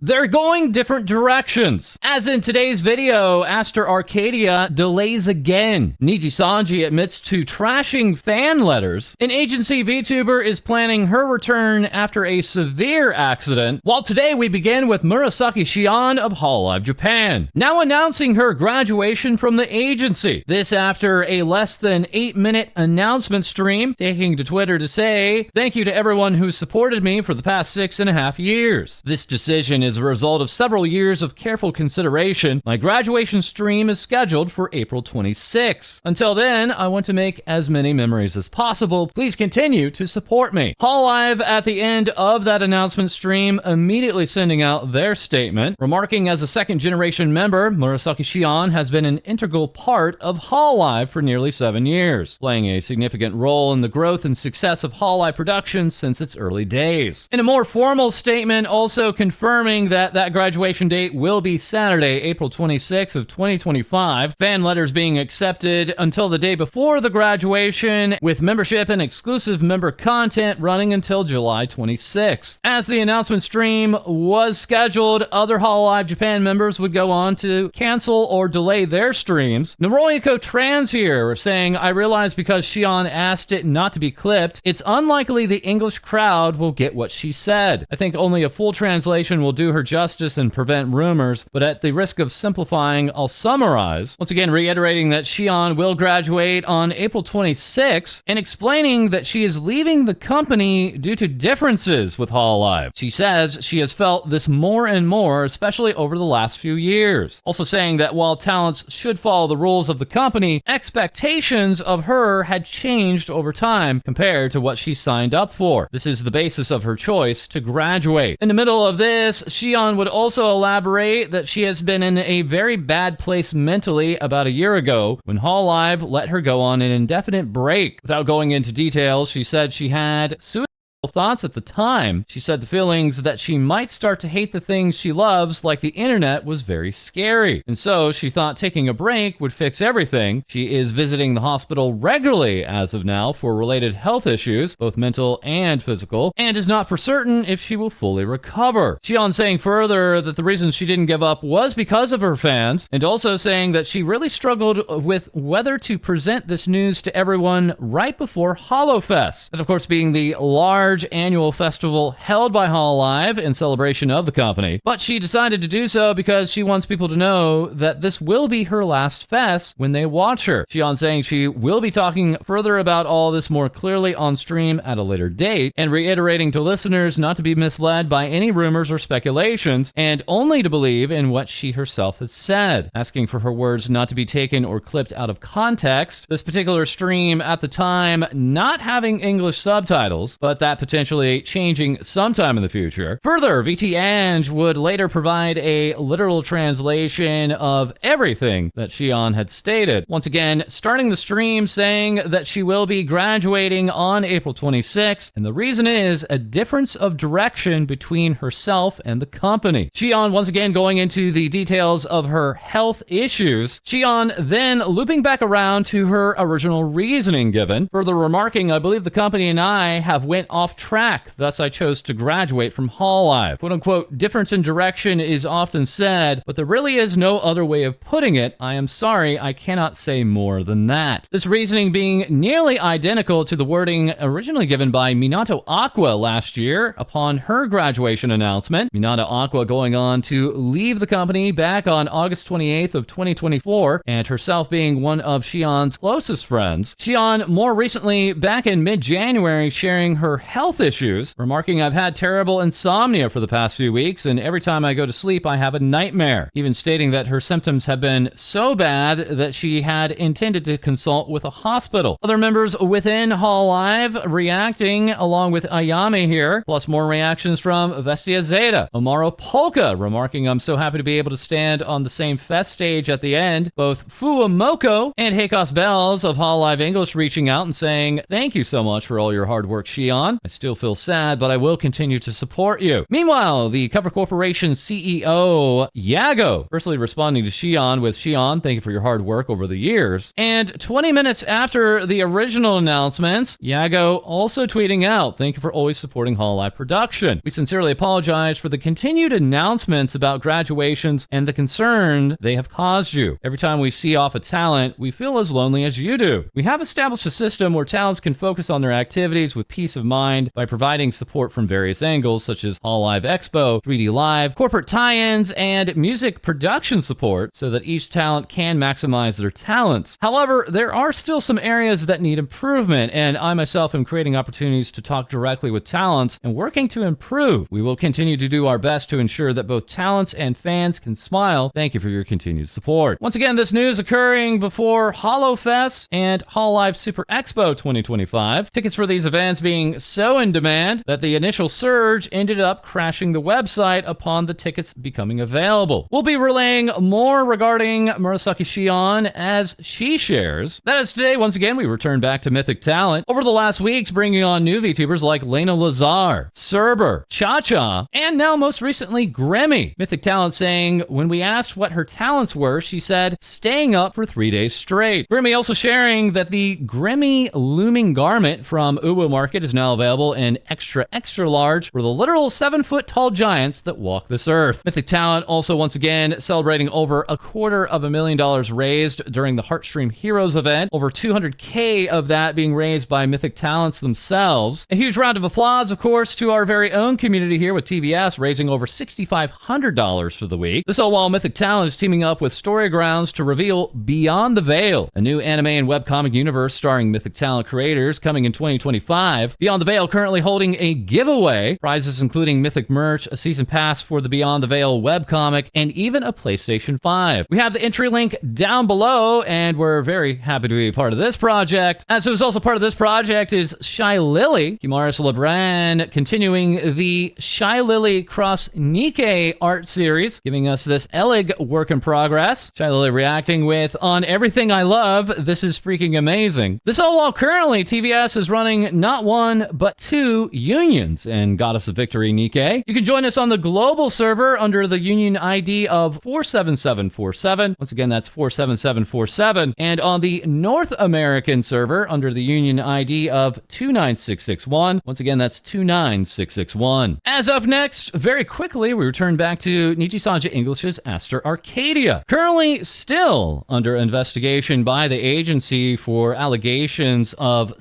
They're going different directions. As in today's video, Aster Arcadia delays again. Nijisanji admits to trashing fan letters. An agency VTuber is planning her return after a severe accident. While today we begin with Murasaki Shion of Hololive Japan, now announcing her graduation from the agency. This after a less than 8-minute announcement stream, taking to Twitter to say, "Thank you to everyone who supported me for the past 6.5 years. This decision is a result of several years of careful consideration. My graduation stream is scheduled for April 26. Until then, I want to make as many memories as possible. Please continue to support me." Hololive at the end of that announcement stream immediately sending out their statement, remarking as a second-generation member, Murasaki Shion has been an integral part of Hololive for nearly 7 years, playing a significant role in the growth and success of Hololive Productions since its early days. In a more formal statement also confirming that graduation date will be Saturday, April 26th of 2025. Fan letters being accepted until the day before the graduation, with membership and exclusive member content running until July 26th. As the announcement stream was scheduled, other Hololive Japan members would go on to cancel or delay their streams. Noroyako Trans here saying, "I realize because Shion asked it not to be clipped, it's unlikely the English crowd will get what she said. I think only a full translation will do her justice and prevent rumors, but at the risk of simplifying, I'll summarize." Once again, reiterating that Shion will graduate on April 26th and explaining that she is leaving the company due to differences with Hololive. She says she has felt this more and more, especially over the last few years. Also saying that while talents should follow the rules of the company, expectations of her had changed over time compared to what she signed up for. This is the basis of her choice to graduate. In the middle of this, Shion would also elaborate that she has been in a very bad place mentally about a year ago when Hololive let her go on an indefinite break. Without going into details, she said she had suicidal thoughts at the time. She said the feelings that she might start to hate the things she loves, like the internet, was very scary. And so she thought taking a break would fix everything. She is visiting the hospital regularly as of now for related health issues, both mental and physical, and is not for certain if she will fully recover. Shion saying further that the reason she didn't give up was because of her fans, and also saying that she really struggled with whether to present this news to everyone right before HoloFest. And of course being the large annual festival held by Hololive in celebration of the company. But she decided to do so because she wants people to know that this will be her last fest when they watch her. Shion saying she will be talking further about all this more clearly on stream at a later date, and reiterating to listeners not to be misled by any rumors or speculations, and only to believe in what she herself has said, asking for her words not to be taken or clipped out of context. This particular stream at the time not having English subtitles, but that potentially changing sometime in the future. Further, VTuber would later provide a literal translation of everything that Shion had stated. Once again, starting the stream saying that she will be graduating on April 26th, and the reason is a difference of direction between herself and the company. Shion once again going into the details of her health issues. Shion then looping back around to her original reasoning given, further remarking, "I believe the company and I have went off track, thus I chose to graduate from Hololive." Quote unquote, difference in direction is often said, but there really is no other way of putting it. I am sorry, I cannot say more than that. This reasoning being nearly identical to the wording originally given by Minato Aqua last year upon her graduation announcement. Minato Aqua going on to leave the company back on August 28th of 2024, and herself being one of Shion's closest friends. Shion more recently back in mid-January sharing her health issues, remarking, "I've had terrible insomnia for the past few weeks, and every time I go to sleep, I have a nightmare," even stating that her symptoms have been so bad that she had intended to consult with a hospital. Other members within Hololive reacting, along with Ayame here, plus more reactions from Vestia Zeta. Amaro Polka remarking, "I'm so happy to be able to stand on the same fest stage at the end." Both Fuamoko and Heikos Bells of Hololive English reaching out and saying, "Thank you so much for all your hard work, Shion. I still feel sad, but I will continue to support you. Meanwhile, the Cover Corporation CEO, Yago, personally responding to Shion with, Shion, thank you for your hard work over the years. And 20 minutes after the original announcements, Yago also tweeting out, thank you for always supporting Hololive production. We sincerely apologize for the continued announcements about graduations and the concern they have caused you. Every time we see off a talent, we feel as lonely as you do. We have established a system where talents can focus on their activities with peace of mind by providing support from various angles, such as Hololive Expo, 3D Live, corporate tie-ins, and music production support, so that each talent can maximize their talents. However, there are still some areas that need improvement, and I myself am creating opportunities to talk directly with talents and working to improve. We will continue to do our best to ensure that both talents and fans can smile. Thank you for your continued support. Once again, this news occurring before HoloFest and Hololive Super Expo 2025. Tickets for these events being so in demand that the initial surge ended up crashing the website upon the tickets becoming available. We'll be relaying more regarding Murasaki Shion as she shares. That is today, once again, we return back to Mythic talent. Over the last weeks, bringing on new VTubers like Lena Lazar, Cerber, Cha-Cha, and now most recently Grimmi. Mythic talent saying, when we asked what her talents were, she said, staying up for 3 days straight. Grimmi also sharing that the Grimmi looming garment from Uwu Market is now available in extra large for the literal 7-foot tall giants that walk this earth. Mythic talent also once again celebrating over $250,000 raised during the Heartstream Heroes event. Over 200K of that being raised by Mythic talents themselves. A huge round of applause, of course, to our very own community here with TVS raising over $6,500 for the week. This all while Mythic talent is teaming up with Storygrounds to reveal Beyond the Veil, a new anime and webcomic universe starring Mythic talent creators coming in 2025. Beyond the Veil currently holding a giveaway. Prizes including Mythic merch, a season pass for the Beyond the Veil webcomic, and even a PlayStation 5. We have the entry link down below, and we're very happy to be a part of this project. As who's also part of this project is Shy Lily. Kimaris Lebran continuing the Shy Lily Cross Nikkei art series, giving us this Elig work in progress. Shy Lily reacting with, on everything I love, this is freaking amazing. This all while currently TVS is running not one, but 2 unions in Goddess of Victory Nikkei. You can join us on the global server under the union ID of 47747. Once again, that's 47747. And on the North American server under the union ID of 29661. Once again, that's 29661. As up next, very quickly, we return back to Nijisanji English's Aster Arcadia. Currently still under investigation by the agency for allegations of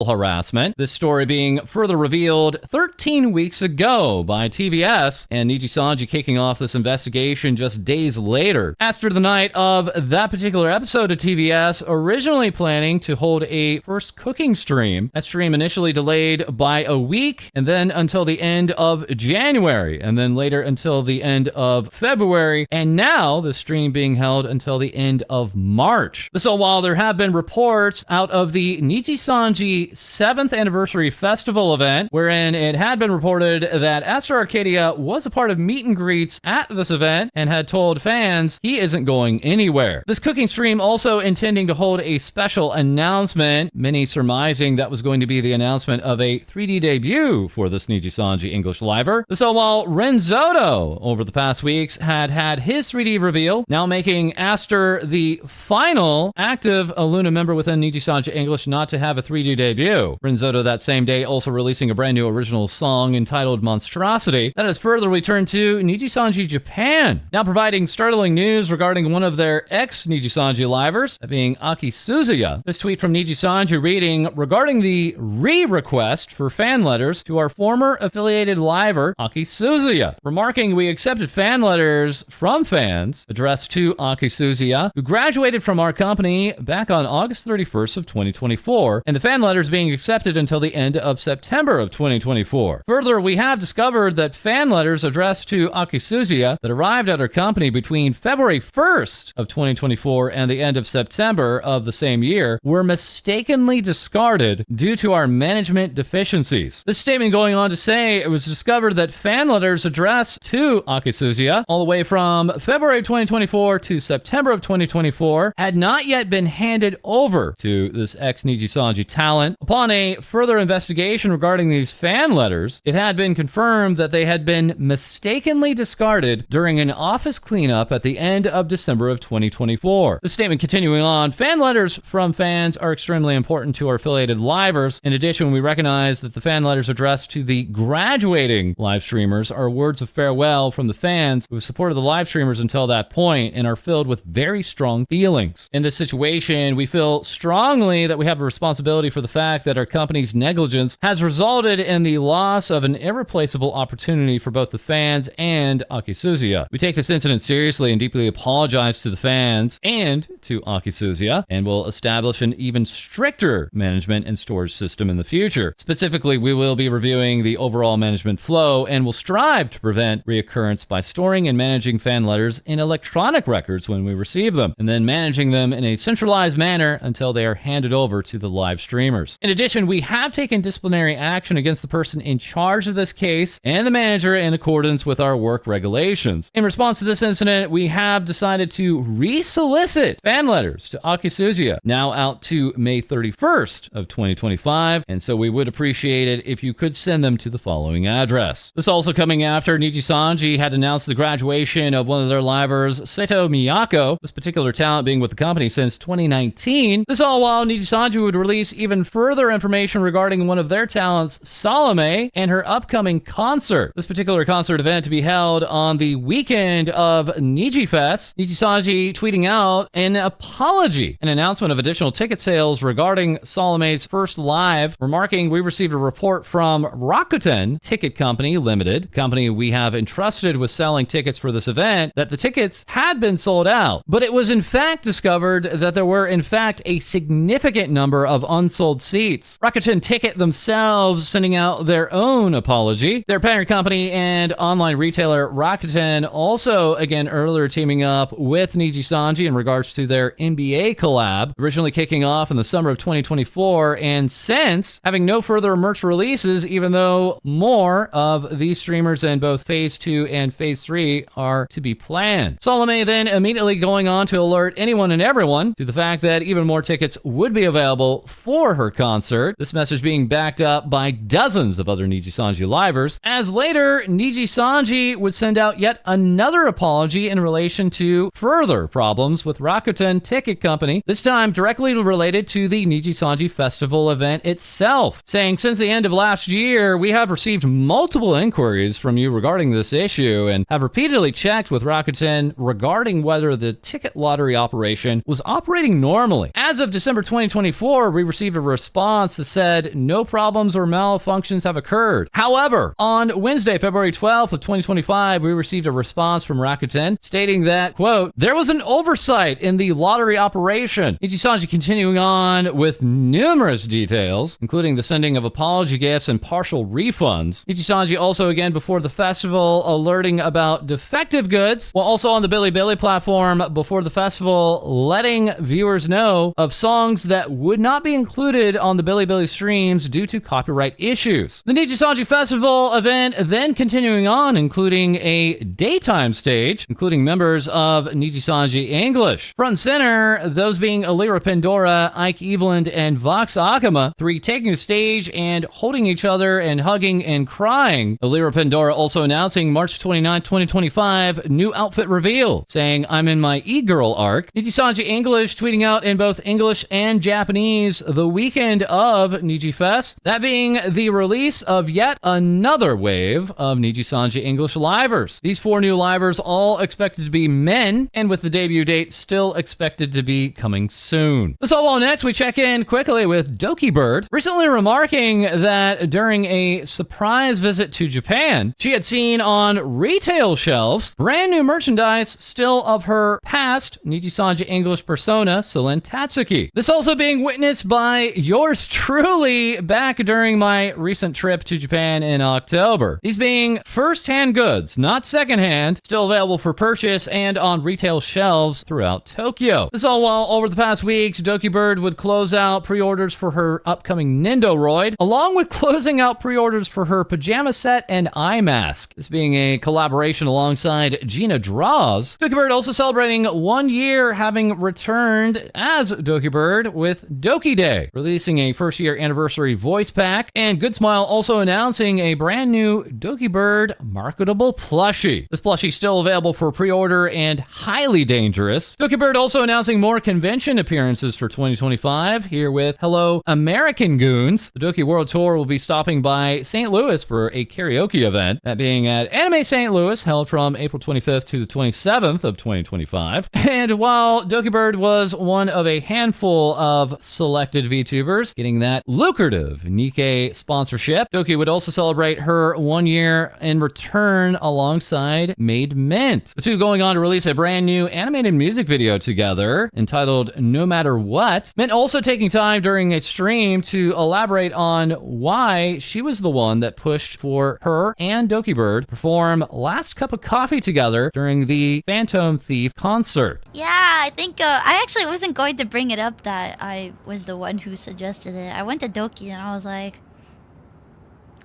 harassment. This story being further revealed 13 weeks ago by TVS, and Nijisanji kicking off this investigation just days later. After the night of that particular episode of TVS, originally planning to hold a first cooking stream. That stream initially delayed by a week, and then until the end of January, and then later until the end of February, and now the stream being held until the end of March. This all while there have been reports out of the Nijisanji 7th anniversary festival event, wherein it had been reported that Aster Arcadia was a part of meet and greets at this event and had told fans he isn't going anywhere. This cooking stream also intending to hold a special announcement, many surmising that was going to be the announcement of a 3D debut for this Nijisanji English Liver. This all while Renzoto over the past weeks had his 3D reveal, now making Aster the final active Aluna member within Nijisanji English not to have a 3D debut. Renzoto that same day also releasing a brand new original song entitled Monstrosity. That is further we turn to Nijisanji Japan, now providing startling news regarding one of their ex-Nijisanji livers, that being Aki Suzuya. This tweet from Nijisanji reading, regarding the re-request for fan letters to our former affiliated liver, Aki Suzuya. Remarking, we accepted fan letters from fans addressed to Aki Suzuya, who graduated from our company back on August 31st of 2024, and the fan letters being accepted until the end of September of 2024. Further, we have discovered that fan letters addressed to Aki Suzuya that arrived at our company between February 1st of 2024 and the end of September of the same year were mistakenly discarded due to our management deficiencies. This statement going on to say it was discovered that fan letters addressed to Aki Suzuya all the way from February 2024 to September of 2024 had not yet been handed over to this ex-Nijisanji talent, front. Upon a further investigation regarding these fan letters, it had been confirmed that they had been mistakenly discarded during an office cleanup at the end of December of 2024. The statement continuing on, fan letters from fans are extremely important to our affiliated livers. In addition, we recognize that the fan letters addressed to the graduating live streamers are words of farewell from the fans who have supported the live streamers until that point and are filled with very strong feelings. In this situation, we feel strongly that we have a responsibility for the fact that our company's negligence has resulted in the loss of an irreplaceable opportunity for both the fans and Akisuzuya. We take this incident seriously and deeply apologize to the fans and to Akisuzuya, and will establish an even stricter management and storage system in the future. Specifically, we will be reviewing the overall management flow and will strive to prevent reoccurrence by storing and managing fan letters in electronic records when we receive them, and then managing them in a centralized manner until they are handed over to the live streamers. In addition, we have taken disciplinary action against the person in charge of this case and the manager in accordance with our work regulations. In response to this incident, we have decided to resolicit fan letters to Akisuzuya, now out to May 31st of 2025, and so we would appreciate it if you could send them to the following address. This also coming after Nijisanji had announced the graduation of one of their livers, Seto Miyako, this particular talent being with the company since 2019. This all while Nijisanji would release even further information regarding one of their talents, Salome, and her upcoming concert. This particular concert event to be held on the weekend of NijiFest. Nijisanji tweeting out an apology, an announcement of additional ticket sales regarding Salome's first live, remarking, "We received a report from Rakuten Ticket Company Limited, company we have entrusted with selling tickets for this event, that the tickets had been sold out, but it was in fact discovered that there were in fact a significant number of unsold seats." Rakuten Ticket themselves sending out their own apology. Their parent company and online retailer Rakuten also again earlier teaming up with Nijisanji in regards to their NBA collab, originally kicking off in the summer of 2024, and since having no further merch releases, even though more of these streamers in both Phase 2 and Phase 3 are to be planned. Salome then immediately going on to alert anyone and everyone to the fact that even more tickets would be available for her concert, this message being backed up by dozens of other Nijisanji livers, as later Nijisanji would send out yet another apology in relation to further problems with Rakuten Ticket Company, this time directly related to the Nijisanji Festival event itself, saying, "Since the end of last year, we have received multiple inquiries from you regarding this issue and have repeatedly checked with Rakuten regarding whether the ticket lottery operation was operating normally. As of December 2024, we received a response that said no problems or malfunctions have occurred. However, on Wednesday, February 12th of 2025, we received a response from Rakuten stating that, quote, there was an oversight in the lottery operation." Nijisanji continuing on with numerous details, including the sending of apology gifts and partial refunds. Nijisanji also again before the festival alerting about defective goods, while also on the Bilibili platform before the festival letting viewers know of songs that would not be included on the Bilibili streams due to copyright issues. The Nijisanji Festival event then continuing on, including a daytime stage, including members of Nijisanji English. Front and center, those being Alira Pandora, Ike Eveland, and Vox Akama, three taking the stage and holding each other and hugging and crying. Alira Pandora also announcing March 29, 2025, new outfit reveal, saying, "I'm in my e-girl arc." Nijisanji English tweeting out in both English and Japanese the weekend of NijiFest, that being the release of yet another wave of Nijisanji English livers. These four new livers all expected to be men, and with the debut date still expected to be coming soon. This all while next we check in quickly with Dokibird, recently remarking that during a surprise visit to Japan, she had seen on retail shelves brand new merchandise still of her past Nijisanji English persona, Celine Tatsuki. This also being witnessed by yours truly back during my recent trip to Japan in October. These being first-hand goods, not second-hand, still available for purchase and on retail shelves throughout Tokyo. This all while over the past weeks, Dokibird would close out pre-orders for her upcoming Nindoroid, along with closing out pre-orders for her pajama set and eye mask. This being a collaboration alongside Gina Draws. Dokibird also celebrating 1 year having returned as Dokibird with Doki Day, released releasing a first-year anniversary voice pack, and Good Smile also announcing a brand new Dokibird marketable plushie. This plushie still available for pre-order and highly dangerous. Dokibird also announcing more convention appearances for 2025, here with Hello American Goons. The Doki World Tour will be stopping by St. Louis for a karaoke event, that being at Anime St. Louis, held from April 25th to the 27th of 2025. And while Dokibird was one of a handful of selected VTubers getting that lucrative Nikkei sponsorship, Doki would also celebrate her 1 year in return alongside Made Mint. The two going on to release a brand new animated music video together entitled No Matter What. Mint also taking time during a stream to elaborate on why she was the one that pushed for her and Dokibird to perform Last Cup of Coffee together during the Phantom Thief concert. Yeah, I think I actually wasn't going to bring it up that I was the one who suggested it. I went to Doki and I was like,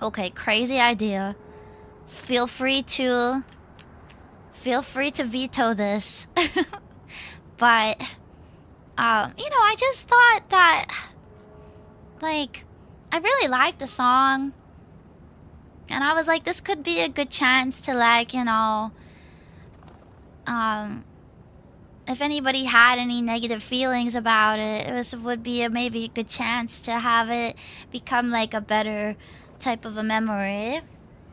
okay, crazy idea. Feel free to veto this. But you know, I just thought that, like, I really liked the song, and I was like, this could be a good chance to, like, you know, if anybody had any negative feelings about it, would be maybe a good chance to have it become like a better type of a memory.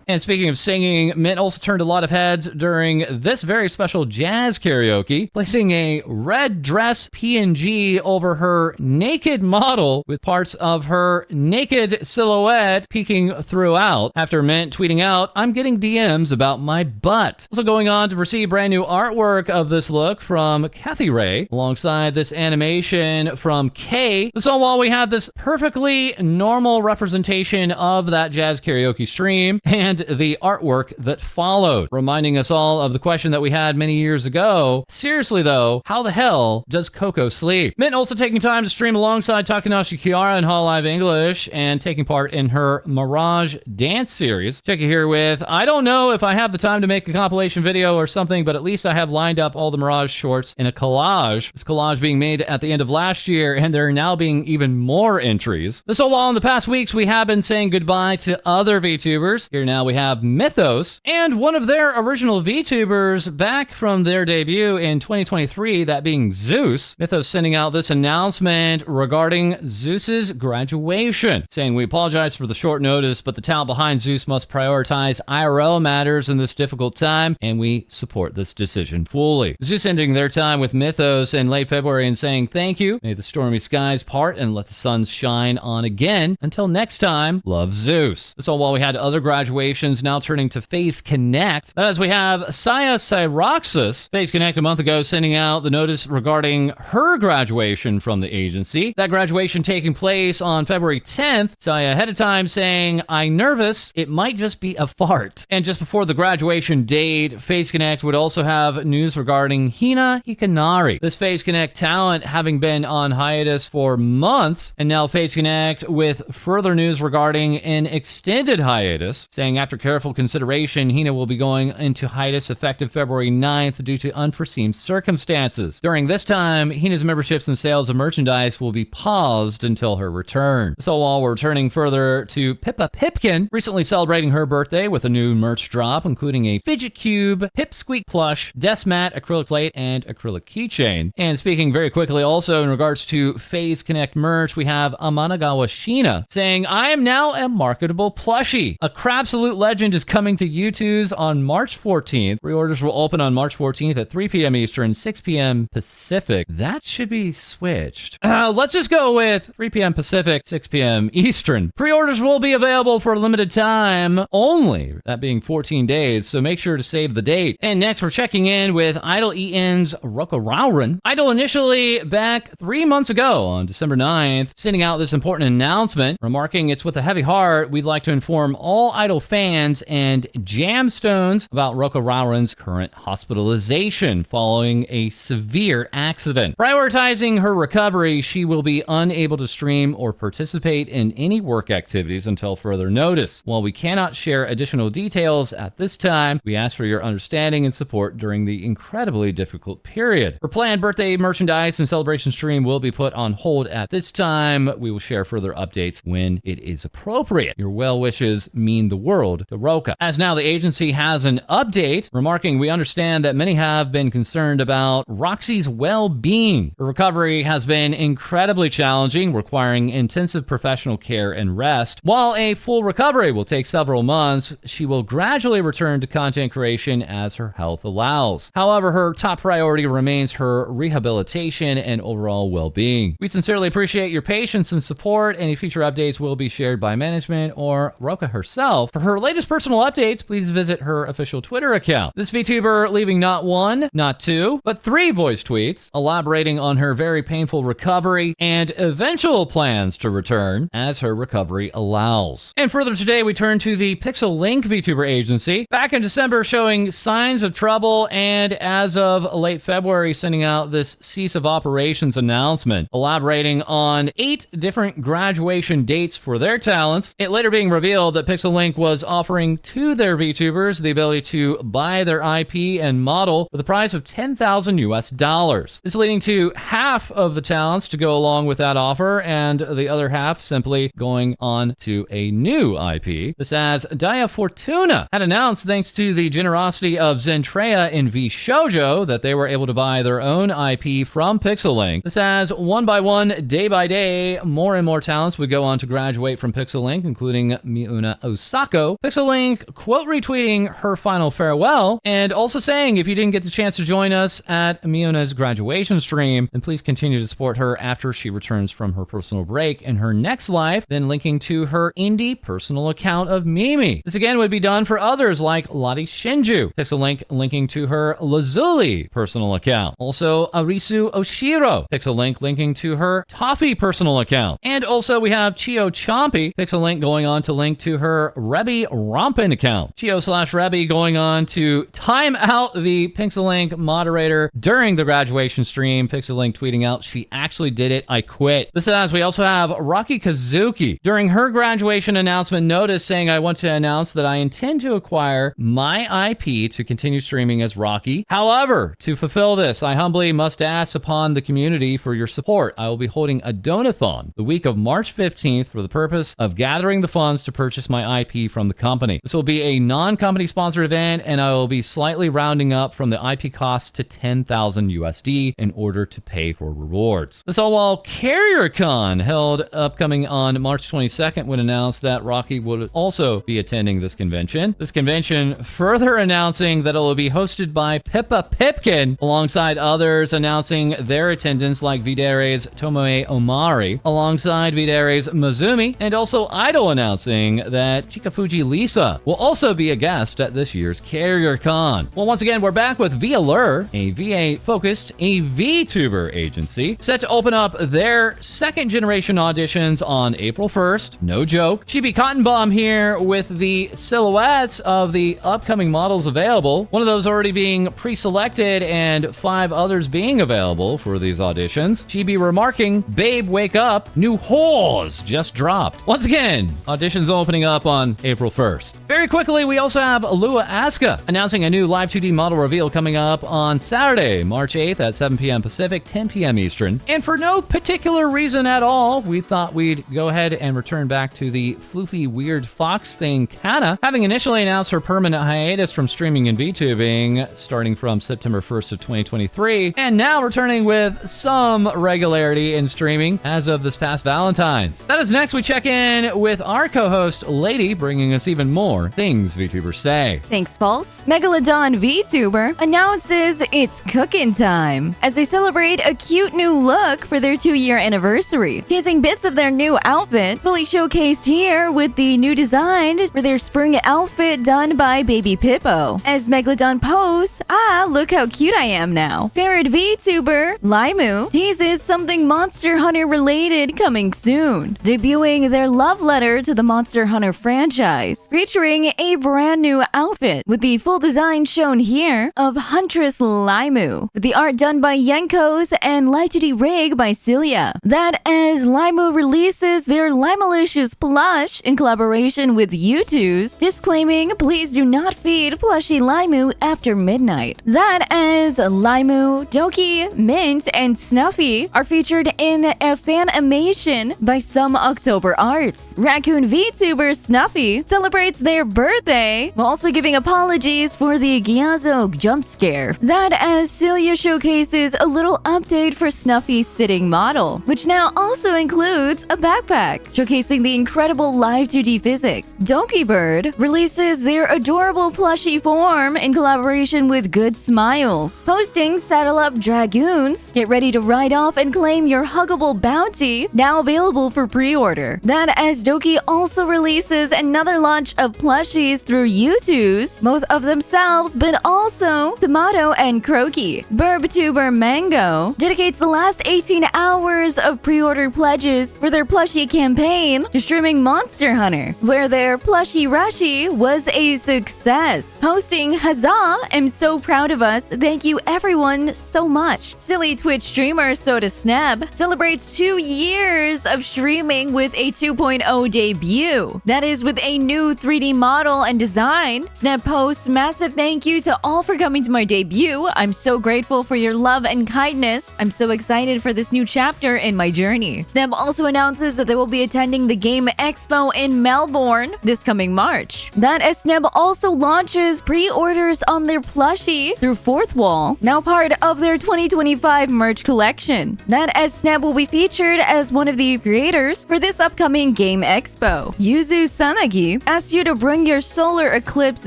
And speaking of singing, Mint also turned a lot of heads during this very special jazz karaoke, placing a red dress PNG over her naked model with parts of her naked silhouette peeking throughout, after Mint tweeting out, "I'm getting DMs about my butt." Also going on to receive brand new artwork of this look from Kathy Ray, alongside this animation from Kay. So while we have this perfectly normal representation of that jazz karaoke stream, and the artwork that followed, reminding us all of the question that we had many years ago. Seriously though, how the hell does Coco sleep? Mint also taking time to stream alongside Takanashi Kiara in Hololive English and taking part in her Mirage dance series. Check it here with, I don't know if I have the time to make a compilation video or something, but at least I have lined up all the Mirage shorts in a collage. This collage being made at the end of last year, and there are now being even more entries. So while in the past weeks we have been saying goodbye to other VTubers, here now we have Mythos, and one of their original VTubers back from their debut in 2023, that being Zeus. Mythos sending out this announcement regarding Zeus's graduation, saying, "We apologize for the short notice, but the talent behind Zeus must prioritize IRL matters in this difficult time, and we support this decision fully." Zeus ending their time with Mythos in late February and saying, "Thank you. May the stormy skies part and let the sun shine on again. Until next time, love, Zeus." That's all while we had other graduations now turning to Phase Connect. As we have Saya Cyroxis, Phase Connect a month ago sending out the notice regarding her graduation from the agency. That graduation taking place on February 10th. Saya ahead of time saying, "I'm nervous. It might just be a fart." And just before the graduation date, Phase Connect would also have news regarding Hina Hikanari. This Phase Connect talent having been on hiatus for months, and now Phase Connect with further news regarding an extended hiatus, saying after careful consideration, Hina will be going into hiatus effective February 9th due to unforeseen circumstances. During this time, Hina's memberships and sales of merchandise will be paused until her return. So while we're returning further to Pippa Pipkin, recently celebrating her birthday with a new merch drop, including a fidget cube, Pipsqueak plush, desk mat, acrylic plate, and acrylic keychain. And speaking very quickly also in regards to Phase Connect merch, we have Amanagawa Shina saying, "I am now a marketable plushie. A Crabsalute legend is coming to U2's on March 14th. Pre-orders will open on March 14th at 3 p.m. Eastern, 6 p.m. Pacific." That should be switched. Let's just go with 3 p.m. Pacific, 6 p.m. Eastern. Pre-orders will be available for a limited time only, that being 14 days, so make sure to save the date. And next, we're checking in with Idol EN's Rokurauren. Idol initially back 3 months ago on December 9th, sending out this important announcement, remarking, "It's with a heavy heart we'd like to inform all Idol fans fans and Jamstones about Roka Rauren's current hospitalization following a severe accident. Prioritizing her recovery, she will be unable to stream or participate in any work activities until further notice. While we cannot share additional details at this time, we ask for your understanding and support during the incredibly difficult period. Her planned birthday merchandise and celebration stream will be put on hold at this time. We will share further updates when it is appropriate. Your well wishes mean the world to Roka. As now the agency has an update, remarking, we understand that many have been concerned about Roxy's well-being. Her recovery has been incredibly challenging, requiring intensive professional care and rest. While a full recovery will take several months, she will gradually return to content creation as her health allows. However, her top priority remains her rehabilitation and overall well-being. We sincerely appreciate your patience and support. Any future updates will be shared by management or Roka herself. For her latest personal updates, please visit her official Twitter account. This VTuber leaving not one, not two, but 3 voice tweets elaborating on her very painful recovery and eventual plans to return as her recovery allows. And further today, we turn to the Pixel Link VTuber agency. Back in December, showing signs of trouble, and as of late February, sending out this cease of operations announcement, elaborating on 8 different graduation dates for their talents. It later being revealed that Pixel Link was offering to their VTubers the ability to buy their IP and model with a price of $10,000 US. This leading to half of the talents to go along with that offer, and the other half simply going on to a new IP. This as Dia Fortuna had announced, thanks to the generosity of Zentreya in V Shoujo, that they were able to buy their own IP from Pixel Link. This as one by one, day by day, more and more talents would go on to graduate from Pixel Link, including Miuna Osako. Pixel Link quote retweeting her final farewell and also saying, if you didn't get the chance to join us at Miuna's graduation stream, then please continue to support her after she returns from her personal break in her next life, then linking to her indie personal account of Mimi. This again would be done for others like Lottie Shinju. Pixel Link linking to her Lazuli personal account. Also Arisu Oshiro. Pixel Link linking to her Toffee personal account. And also we have Chio Chompy. Pixel Link going on to link to her Rebby Rompin account. Chio/Rebby going on to time out the Pixel Link moderator during the graduation stream. Pixel Link tweeting out, she actually did it, I quit. This as we also have Rocky Kazuki during her graduation announcement notice saying, I want to announce that I intend to acquire my IP to continue streaming as Rocky. However, to fulfill this, I humbly must ask upon the community for your support. I will be holding a Donathon the week of March 15th for the purpose of gathering the funds to purchase my IP from the company. This will be a non-company sponsored event, and I will be slightly rounding up from the IP cost to $10,000 USD in order to pay for rewards. This all while CarrierCon, held upcoming on March 22nd, would announce that Rocky would also be attending this convention. This convention further announcing that it will be hosted by Pippa Pipkin, alongside others announcing their attendance like Videre's Tomoe Omari, alongside Videre's Mazumi, and also Idol announcing that Chikafuji Lisa will also be a guest at this year's CarrierCon. Well, once again, we're back with VLure, a VA-focused VTuber agency, set to open up their second generation auditions on April 1st. No joke. Chibi Cotton Bomb here with the silhouettes of the upcoming models available. One of those already being pre-selected and 5 others being available for these auditions. Chibi remarking, babe, wake up, new whores just dropped. Once again, auditions opening up on April 1st. Very quickly, we also have Alua Asuka announcing a new live 2D model reveal coming up on Saturday, March 8th at 7 p.m. Pacific, 10 p.m. Eastern. And for no particular reason at all, we thought we'd go ahead and return back to the floofy weird fox thing Kana, having initially announced her permanent hiatus from streaming and VTubing starting from September 1st of 2023, and now returning with some regularity in streaming as of this past Valentine's. That is next, we check in with our co-host Lae-Dee, bringing us even more things VTubers say. Thanks, Pulse. Megalodon VTuber announces it's cooking time as they celebrate a cute new look for their 2-year anniversary. Teasing bits of their new outfit, fully showcased here with the new design for their spring outfit done by Baby Pippo. As Megalodon posts, look how cute I am now. Favorite VTuber, Laimu, teases something Monster Hunter related coming soon, debuting their love letter to the Monster Hunter franchise. merchandise, featuring a brand new outfit with the full design shown here of Huntress Laimu, with the art done by Yenkos and Lae-Dee rig by Celia. That as Laimu releases their Limalicious plush in collaboration with YouTubers, disclaiming please do not feed plushie Laimu after midnight. That as Laimu, Doki, Mint, and Snuffy are featured in a fan animation by Some October Arts. Raccoon VTuber Snuffy celebrates their birthday while also giving apologies for the Gyazo jump scare. That as Celia showcases a little update for Snuffy's sitting model, which now also includes a backpack, showcasing the incredible live 2D physics. Dokibird releases their adorable plushie form in collaboration with Good Smiles, posting Saddle Up Dragoons. Get ready to ride off and claim your huggable bounty, now available for pre-order. That as Doki also releases another launch of plushies through YouTubers, both of themselves but also Tomato and Croaky. BurbTuber Mango dedicates the last 18 hours of pre-order pledges for their plushie campaign to streaming Monster Hunter, where their plushie Rashi was a success, posting Huzzah, I'm so proud of us, thank you everyone so much. Silly Twitch streamer Soda Snap celebrates 2 years of streaming with a 2.0 debut. That is with a new 3D model and design. Snap posts, massive thank you to all for coming to my debut. I'm so grateful for your love and kindness. I'm so excited for this new chapter in my journey. Snap also announces that they will be attending the Game Expo in Melbourne this coming March. That as Snap also launches pre-orders on their plushie through Fourth Wall, now part of their 2025 merch collection. That as Snap will be featured as one of the creators for this upcoming Game Expo. Yuzu Sanagi asks you to bring your solar eclipse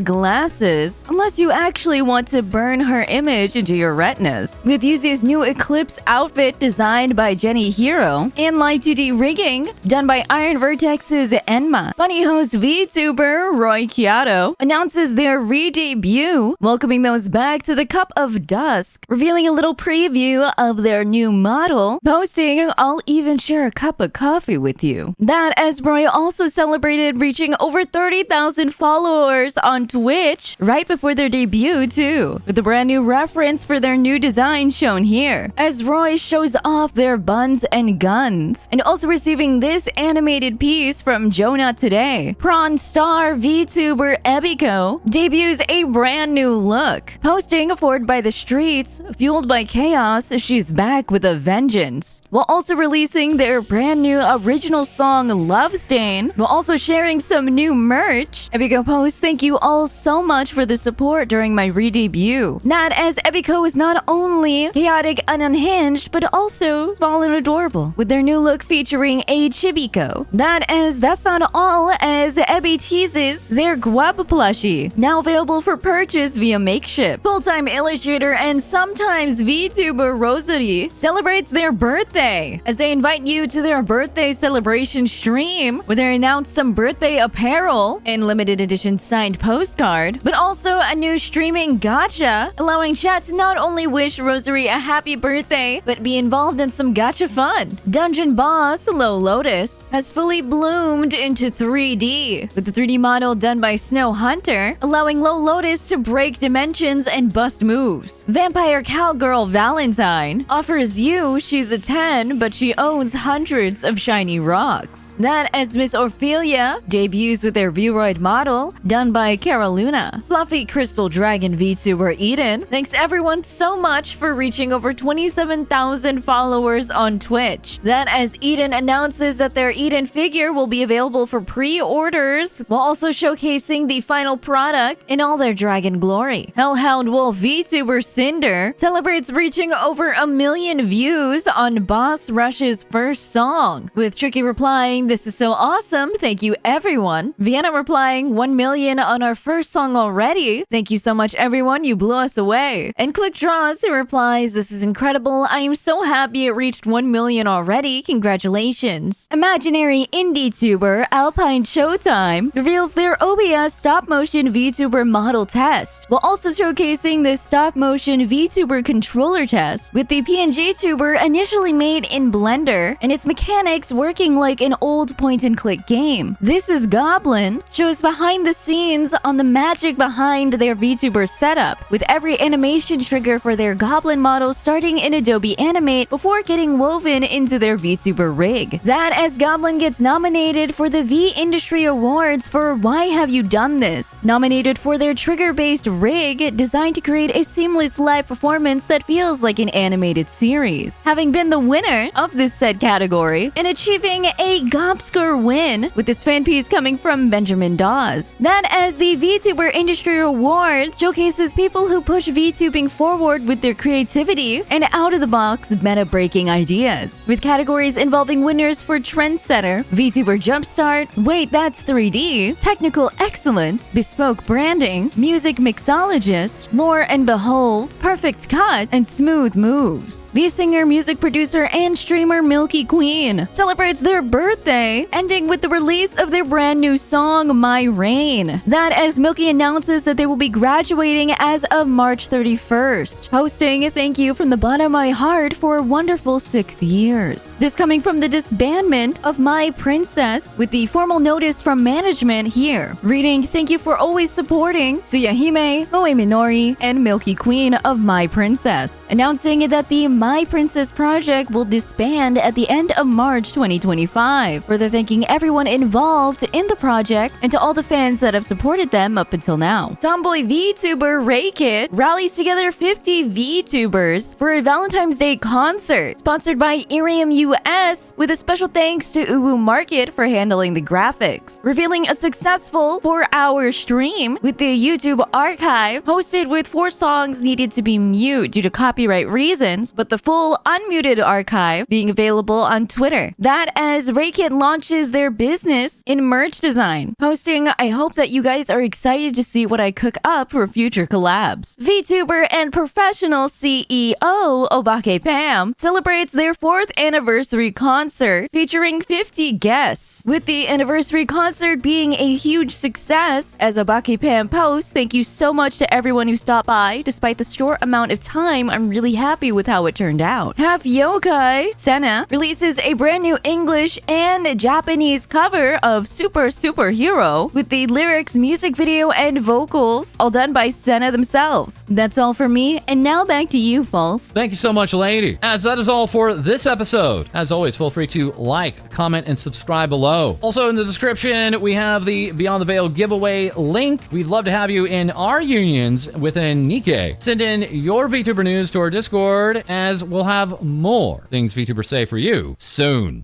glasses unless you actually want to burn her image into your retinas. With Yuzu's new eclipse outfit designed by Jenny Hero and live 2D rigging done by Iron Vertex's Enma, Bunny host VTuber Roy Kyoto announces their re-debut, welcoming those back to the Cup of Dusk, revealing a little preview of their new model, posting, I'll even share a cup of coffee with you. That as Roy also celebrated reaching over 30,000 followers on Twitch right before their debut too, with a brand new reference for their new design shown here, as Roy shows off their buns and guns, and also receiving this animated piece from Jonah today. Prawn star VTuber Ebiko debuts a brand new look, posting forward by the streets, fueled by chaos, she's back with a vengeance, while also releasing their brand new original song Love Stain, while also sharing some new merch. Ebiko posts, thank you all so much for the support during my re-debut. Not as Ebiko is not only chaotic and unhinged, but also small and adorable, with their new look featuring a Chibiko. That as that's not all, as Ebi teases their Guab plushie, now available for purchase via Makeshift. Full-time illustrator and sometimes VTuber Rosary celebrates their birthday, as they invite you to their birthday celebration stream, where they announce some birthday apparel and limited edition signed postcard, but also a new streaming gacha, allowing chat to not only wish Rosary a happy birthday, but be involved in some gacha fun. Dungeon boss Low Lotus has fully bloomed into 3D, with the 3D model done by Snow Hunter, allowing Low Lotus to break dimensions and bust moves. Vampire Cowgirl Valentine offers you she's a 10, but she owns hundreds of shiny rocks. That as Miss Ophelia debuts with their Viewroid model, done by Caroluna. Fluffy Crystal Dragon VTuber Eden thanks everyone so much for reaching over 27,000 followers on Twitch. That as Eden announces that their Eden figure will be available for pre-orders, while also showcasing the final product in all their dragon glory. Hellhound Wolf VTuber Cinder celebrates reaching over 1 million views on Boss Rush's first song, with Tricky replying, this is so awesome, thank you everyone. Vienna replying, 1 million on our first song already, thank you so much everyone, you blew us away. And Click Draws who replies, this is incredible, I am so happy it reached 1 million already, congratulations. Imaginary indie tuber Alpine Showtime reveals their OBS stop motion VTuber model test, while also showcasing the stop motion VTuber controller test, with the PNG tuber initially made in Blender and its mechanics working like an old point and click game. This is Gob Goblin shows behind the scenes on the magic behind their VTuber setup, with every animation trigger for their Goblin model starting in Adobe Animate before getting woven into their VTuber rig. That as Goblin gets nominated for the V Industry Awards for Why Have You Done This? Nominated for their trigger-based rig designed to create a seamless live performance that feels like an animated series. Having been the winner of this said category and achieving a Gobsker win, with this fan piece coming from Benjamin Dawes. That as the VTuber Industry Award showcases people who push VTubing forward with their creativity and out-of-the-box meta-breaking ideas, with categories involving winners for Trendsetter, VTuber Jumpstart, Wait That's 3D, Technical Excellence, Bespoke Branding, Music Mixologist, Lore and Behold, Perfect Cut, and Smooth Moves. V-singer, music producer, and streamer Milky Queen celebrates their birthday, ending with the release of their brand new song, My Rain. That as Milky announces that they will be graduating as of March 31st, posting a thank you from the bottom of my heart for a wonderful 6 years. This coming from the disbandment of My Princess, with the formal notice from management here, reading thank you for always supporting Tsuyahime, Moe Minori, and Milky Queen of My Princess, announcing that the My Princess project will disband at the end of March 2025, further thanking everyone involved in the project and to all the fans that have supported them up until now. Tomboy VTuber Raykit rallies together 50 VTubers for a Valentine's Day concert, sponsored by Irium US, with a special thanks to Uwu Market for handling the graphics, revealing a successful 4-hour stream with the YouTube archive hosted with 4 songs needed to be mute due to copyright reasons, but the full unmuted archive being available on Twitter. That as Raykit launches their business in merch design, posting, I hope that you guys are excited to see what I cook up for future collabs. VTuber and professional CEO Obake Pam celebrates their 4th anniversary concert featuring 50 guests, with the anniversary concert being a huge success. As Obake Pam posts, thank you so much to everyone who stopped by. Despite the short amount of time, I'm really happy with how it turned out. Half Yokai Senna releases a brand new English and Japanese cover of Superhero, with the lyrics, music video, and vocals all done by Senna themselves. That's all for me, and now back to you, False. Thank you so much, Lae-Dee. As that is all for this episode. As always, feel free to like, comment, and subscribe below. Also in the description, we have the Beyond the Veil giveaway link. We'd love to have you in our unions within Nikkei. Send in your VTuber news to our Discord, as we'll have more things VTubers say for you soon.